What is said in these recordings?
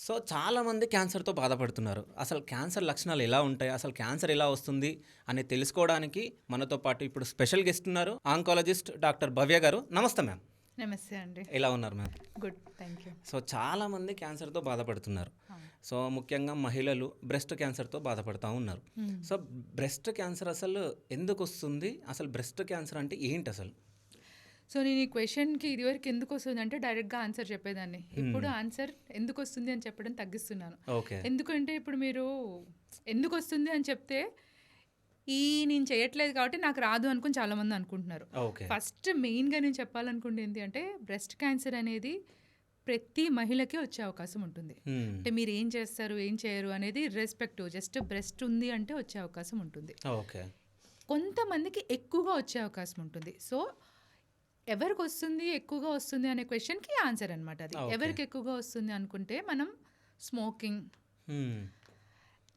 So చాలామంది క్యాన్సర్తో బాధపడుతున్నారు. అసలు క్యాన్సర్ లక్షణాలు ఎలా ఉంటాయి? అసలు క్యాన్సర్ ఎలా వస్తుంది? అని తెలుసుకోవడానికి మనతో పాటు ఇప్పుడు స్పెషల్ గెస్ట్ ఉన్నారు. ఆంకాలజిస్ట్ డాక్టర్ భవ్య గారు. నమస్తే మ్యామ్. నమస్తే అండి. ఎలా ఉన్నారు ma'am? Good, thank you. So చాలామంది క్యాన్సర్తో బాధపడుతున్నారు. సో ముఖ్యంగా మహిళలు బ్రెస్ట్ క్యాన్సర్తో బాధపడుతూ ఉన్నారు. సో బ్రెస్ట్ క్యాన్సర్ అసలు ఎందుకు వస్తుంది? అసలు బ్రెస్ట్ క్యాన్సర్ అంటే ఏంటి అసలు? సో నేను ఈ క్వశ్చన్కి ఇదివరకు ఎందుకు వస్తుంది అంటే డైరెక్ట్గా ఆన్సర్ చెప్పేదాన్ని. ఇప్పుడు ఆన్సర్ ఎందుకు వస్తుంది అని చెప్పడం తగ్గిస్తున్నాను. ఓకే. ఎందుకంటే ఇప్పుడు మీరు ఎందుకు వస్తుంది అని చెప్తే నేను చేయట్లేదు కాబట్టి నాకు రాదు అనుకుని చాలామంది అనుకుంటున్నారు. ఓకే. ఫస్ట్ మెయిన్గా నేను చెప్పాలనుకుంటే ఏంటి అంటే బ్రెస్ట్ క్యాన్సర్ అనేది ప్రతి మహిళకి వచ్చే అవకాశం ఉంటుంది. అంటే మీరు ఏం చేస్తారు ఏం చేయరు అనేది రెస్పెక్టివ్, జస్ట్ బ్రెస్ట్ ఉంది అంటే వచ్చే అవకాశం ఉంటుంది. ఓకే. కొంతమందికి ఎక్కువగా వచ్చే అవకాశం ఉంటుంది. సో ఎవరికి వస్తుంది ఎక్కువగా వస్తుంది అనే క్వశ్చన్కి ఆన్సర్ అనమాట అది. ఎవరికి ఎక్కువగా వస్తుంది అనుకుంటే మనం స్మోకింగ్,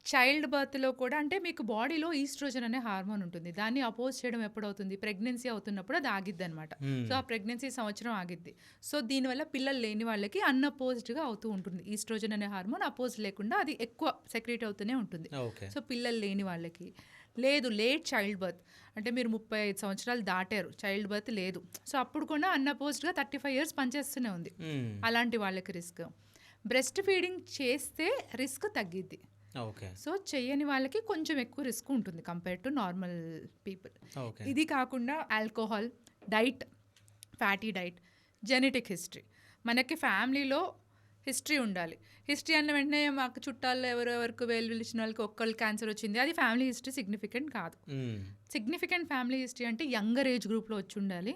చైల్డ్ బర్త్లో కూడా, అంటే మీకు బాడీలో ఈస్ట్రోజన్ అనే హార్మోన్ ఉంటుంది. దాన్ని అపోజ్ చేయడం ఎప్పుడవుతుంది? ప్రెగ్నెన్సీ అవుతున్నప్పుడు అది ఆగిద్ది అనమాట. సో ఆ ప్రెగ్నెన్సీ సంవత్సరం ఆగిద్ది. సో దీనివల్ల పిల్లలు లేని వాళ్ళకి అన్అపోజ్డ్గా అవుతూ ఉంటుంది. ఈస్ట్రోజన్ అనే హార్మోన్ అపోజ్ లేకుండా అది ఎక్కువ సెక్రీట్ అవుతూనే ఉంటుంది. సో పిల్లలు లేని వాళ్ళకి లేదు, లేట్ చైల్డ్ బర్త్ అంటే మీరు 35 సంవత్సరాలు దాటారు, చైల్డ్ బర్త్ లేదు, సో అప్పుడు కూడా అన్అపోజ్డ్గా 35 years పనిచేస్తూనే ఉంది, అలాంటి వాళ్ళకి రిస్క్. బ్రెస్ట్ ఫీడింగ్ చేస్తే రిస్క్ తగ్గిద్ది. సో చెయ్యని వాళ్ళకి కొంచెం ఎక్కువ రిస్క్ ఉంటుంది కంపేర్ టు నార్మల్ పీపుల్. ఇది కాకుండా alcohol, diet, fatty diet, genetic history. మనకి ఫ్యామిలీలో హిస్టరీ ఉండాలి. హిస్టరీ అన్న వెంటనే మాకు చుట్టాల్లో ఎవరెవరికి పిలిచిన వాళ్ళకి ఒక్కళ్ళు క్యాన్సర్ వచ్చింది, అది ఫ్యామిలీ హిస్టరీ సిగ్నిఫికెంట్ కాదు. సిగ్నిఫికెంట్ ఫ్యామిలీ హిస్టరీ అంటే యంగర్ ఏజ్ గ్రూప్లో వచ్చి ఉండాలి,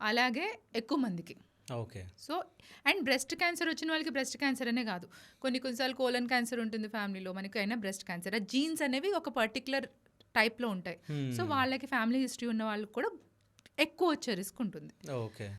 అలాగే ఎక్కువ మందికి. Okay. So and breast cancer వచ్చిన వాళ్ళకి బ్రెస్ట్ క్యాన్సర్ అనే కాదు, కొన్నిసార్లు కోలన్ క్యాన్సర్ ఉంటుంది ఫ్యామిలీలో, మనకి అయినా బ్రెస్ట్ క్యాన్సర్. ఆ జీన్స్ అనేవి ఒక పర్టికులర్ టైప్లో ఉంటాయి. సో వాళ్ళకి ఫ్యామిలీ హిస్టరీ ఉన్న వాళ్ళకి కూడా ఎక్కువ వచ్చే రిస్క్ ఉంటుంది. ఓకే.